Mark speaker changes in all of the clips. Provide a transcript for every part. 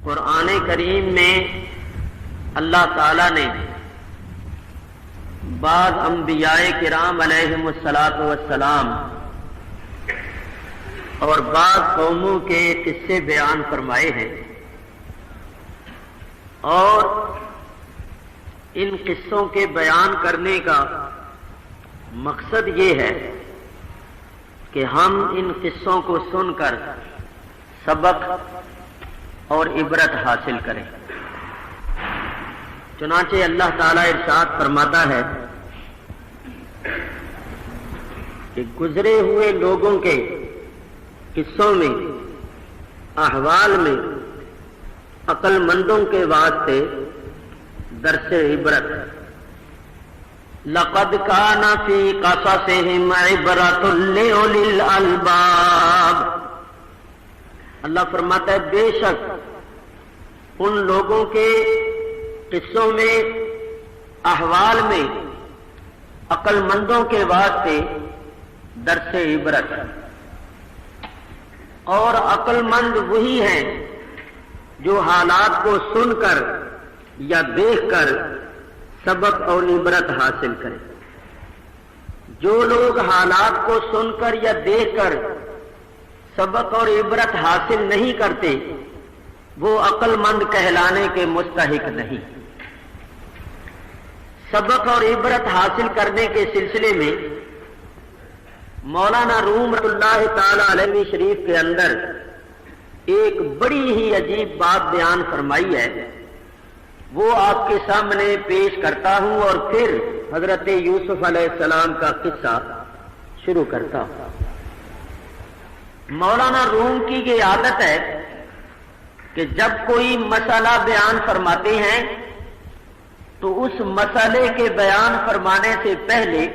Speaker 1: قرآن کریم میں اللہ تعالیٰ نے بعض انبیاء کرام علیہم الصلاۃ والسلام اور بعض قوموں کے قصے بیان فرمائے ہیں، اور ان قصوں کے بیان کرنے کا مقصد یہ ہے کہ ہم ان قصوں کو سن کر سبق اور عبرت حاصل کریں۔ چنانچہ اللہ تعالیٰ ارشاد فرماتا ہے کہ گزرے ہوئے لوگوں کے قصوں میں، احوال میں عقل مندوں کے واسطے درس عبرت۔ لقد كان في قصصهم عبرة لأولي الألباب۔ اللہ فرماتا ہے بے شک ان لوگوں کے قصوں میں، احوال میں عقل مندوں کے واسطے درس عبرت۔ اور عقل مند وہی ہیں جو حالات کو سن کر یا دیکھ کر سبق اور عبرت حاصل کریں۔ جو لوگ حالات کو سن کر یا دیکھ کر سبق اور عبرت حاصل نہیں کرتے، وہ عقل مند کہلانے کے مستحق نہیں۔ سبق اور عبرت حاصل کرنے کے سلسلے میں مولانا روم رحمۃ اللہ تعالی علیہ شریف کے اندر ایک بڑی ہی عجیب بات بیان فرمائی ہے، وہ آپ کے سامنے پیش کرتا ہوں اور پھر حضرت یوسف علیہ السلام کا قصہ شروع کرتا ہوں۔ مولانا روم کی یہ عادت ہے کہ جب کوئی مسئلہ بیان فرماتے ہیں تو اس مسئلے کے بیان فرمانے سے پہلے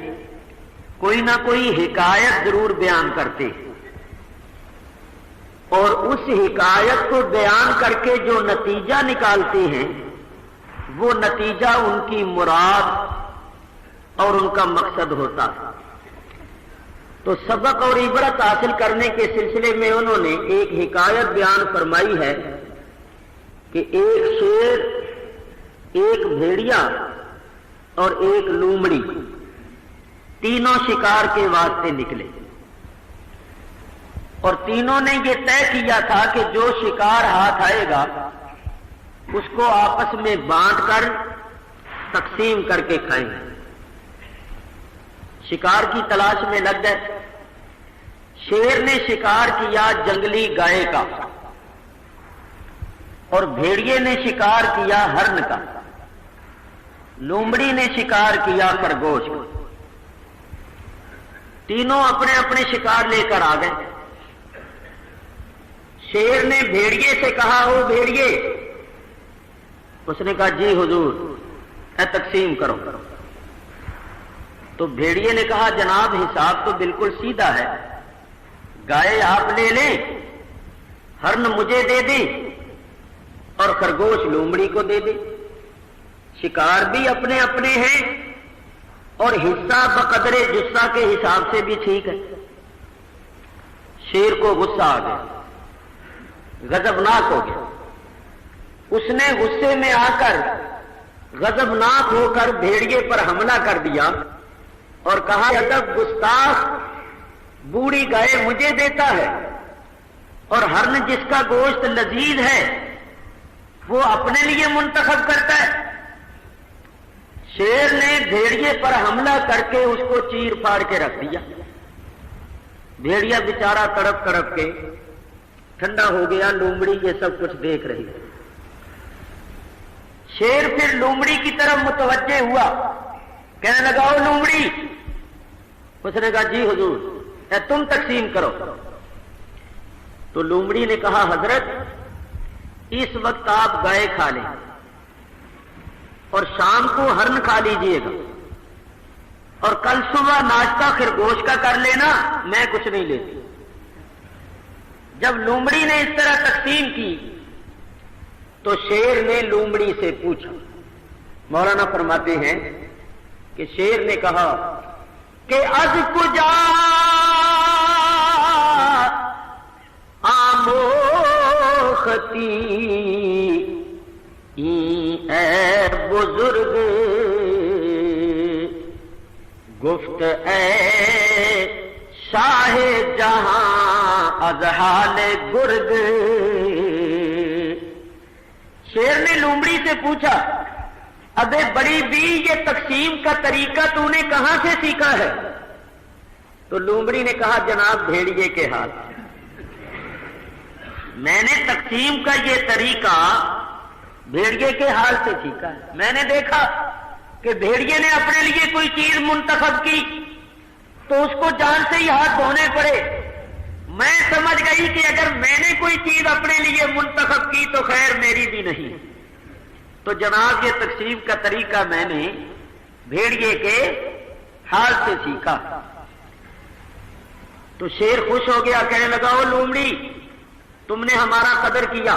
Speaker 1: کوئی نہ کوئی حکایت ضرور بیان کرتے، اور اس حکایت کو بیان کر کے جو نتیجہ نکالتے ہیں وہ نتیجہ ان کی مراد اور ان کا مقصد ہوتا ہے۔ تو سبق اور عبرت حاصل کرنے کے سلسلے میں انہوں نے ایک حکایت بیان فرمائی ہے کہ ایک شیر، ایک بھیڑیا اور ایک لومڑی تینوں شکار کے واسطے نکلے، اور تینوں نے یہ طے کیا تھا کہ جو شکار ہاتھ آئے گا اس کو آپس میں بانٹ کر تقسیم کر کے کھائیں گے۔ شکار کی تلاش میں لگ گئے۔ شیر نے شکار کیا جنگلی گائے کا، اور بھیڑیے نے شکار کیا ہرن کا، لومڑی نے شکار کیا خرگوش کا۔ تینوں اپنے اپنے شکار لے کر آ گئے۔ شیر نے بھیڑیے سے کہا، او بھیڑیے، اس نے کہا جی حضور، اے تقسیم کرو۔ تو بھیڑیے نے کہا جناب حساب تو بالکل سیدھا ہے، گائے آپ لے لیں، ہرن مجھے دے دیں اور خرگوش لومڑی کو دے دیں، شکار بھی اپنے اپنے ہیں اور حصہ بقدر جسہ کے حساب سے بھی ٹھیک ہے۔ شیر کو غصہ آ گیا، غضبناک ہو گیا۔ اس نے غصے میں آ کر غضبناک ہو کر بھیڑیے پر حملہ کر دیا اور کہا ادب گستاخ، بوڑھی گائے مجھے دیتا ہے اور ہرن جس کا گوشت لذیذ ہے وہ اپنے لیے منتخب کرتا ہے۔ شیر نے بھیڑیے پر حملہ کر کے اس کو چیر پھاڑ کے رکھ دیا۔ بھیڑیا بیچارہ تڑپ تڑپ کے ٹھنڈا ہو گیا، لومڑی یہ سب کچھ دیکھ رہی ہے۔ شیر پھر لومڑی کی طرف متوجہ ہوا، کہنے لگا او لومڑی، اس نے کہا جی حضور، اے تم تقسیم کرو۔ تو لومڑی نے کہا حضرت اس وقت آپ گائے کھا لیں اور شام کو ہرن کھا لیجئے گا، اور کل صبح ناشتہ خرگوش کا کر لینا، میں کچھ نہیں لیتی۔ جب لومڑی نے اس طرح تقسیم کی تو شیر نے لومڑی سے پوچھا۔ مولانا فرماتے ہیں کہ شیر نے کہا کہ از کجا آموختی اے بزرگ گفت اے شاہ جہاں از حال گرگ. شیر نے لومڑی سے پوچھا ابے بڑی بی یہ تقسیم کا طریقہ تو نے کہاں سے سیکھا ہے؟ تو لومڑی نے کہا جناب بھیڑیے کے ہاتھ سے. میں نے تقسیم کا یہ طریقہ بھیڑیے کے حال سے سیکھا ہے. میں نے دیکھا کہ بھیڑیے نے اپنے لیے کوئی چیز منتخب کی تو اس کو جان سے ہی ہاتھ دھونے پڑے. میں سمجھ گئی کہ اگر میں نے کوئی چیز اپنے لیے منتخب کی تو خیر میری بھی نہیں. تو جناب یہ تقسیم کا طریقہ میں نے بھیڑیے کے حال سے سیکھا. تو شیر خوش ہو گیا, کہنے لگا او لومڑی تم نے ہمارا قدر کیا,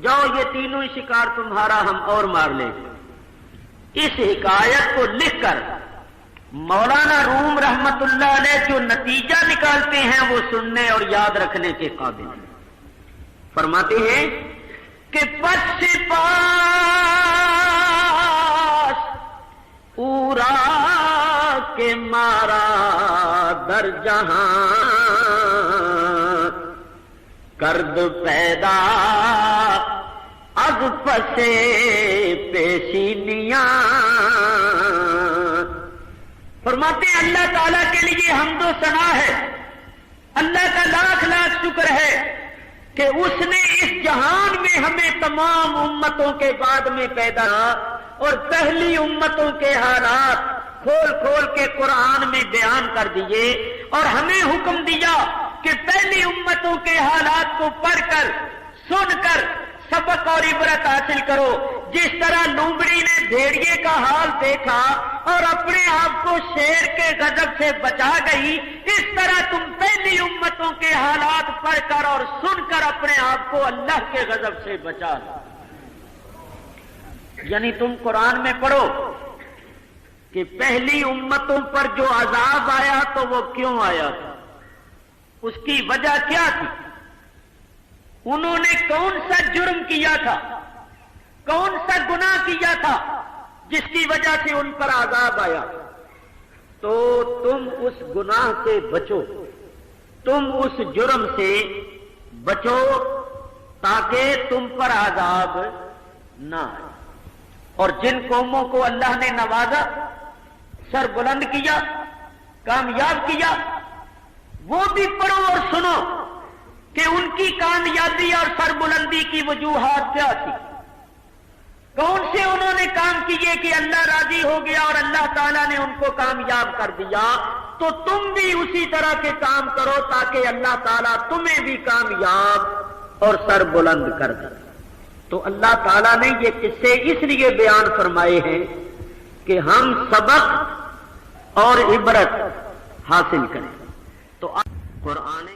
Speaker 1: جاؤ یہ تینوں ہی شکار تمہارا ہم اور مار لیں. اس حکایت کو لکھ کر مولانا روم رحمت اللہ علیہ جو نتیجہ نکالتے ہیں وہ سننے اور یاد رکھنے کے قابل ہیں. فرماتے ہیں کہ پس پاس اورا کے مارا در جہاں کرد پیدا از پسے پیشینیاں. فرماتے ہیں اللہ تعالیٰ کے لیے حمد و ثنا ہے, اللہ کا لاکھ لاکھ شکر ہے کہ اس نے اس جہان میں ہمیں تمام امتوں کے بعد میں پیدا اور پہلی امتوں کے حالات کھول کھول کے قرآن میں بیان کر دیے اور ہمیں حکم دیا کہ پہلی امتوں کے حالات کو پڑھ کر سن کر سبق اور عبرت حاصل کرو. جس طرح لومڑی نے بھیڑیے کا حال دیکھا اور اپنے آپ کو شیر کے غضب سے بچا گئی, اس طرح تم پہلی امتوں کے حالات پڑھ کر اور سن کر اپنے آپ کو اللہ کے غضب سے بچا لو. یعنی تم قرآن میں پڑھو کہ پہلی امتوں پر جو عذاب آیا تو وہ کیوں آیا تھا, اس کی وجہ کیا تھی, انہوں نے کون سا جرم کیا تھا, کون سا گناہ کیا تھا جس کی وجہ سے ان پر عذاب آیا. تو تم اس گناہ سے بچو, تم اس جرم سے بچو تاکہ تم پر عذاب نہ آئے. اور جن قوموں کو اللہ نے نوازا, سر بلند کیا, کامیاب کیا, وہ بھی پڑھو اور سنو کہ ان کی کامیابی اور سربلندی کی وجوہات کیا تھی, کون سے انہوں نے کام کیے کہ اللہ راضی ہو گیا اور اللہ تعالیٰ نے ان کو کامیاب کر دیا. تو تم بھی اسی طرح کے کام کرو تاکہ اللہ تعالیٰ تمہیں بھی کامیاب اور سربلند کر دے. تو اللہ تعالیٰ نے یہ قصے اس لیے بیان فرمائے ہیں کہ ہم سبق اور عبرت حاصل کریں. تو قرآن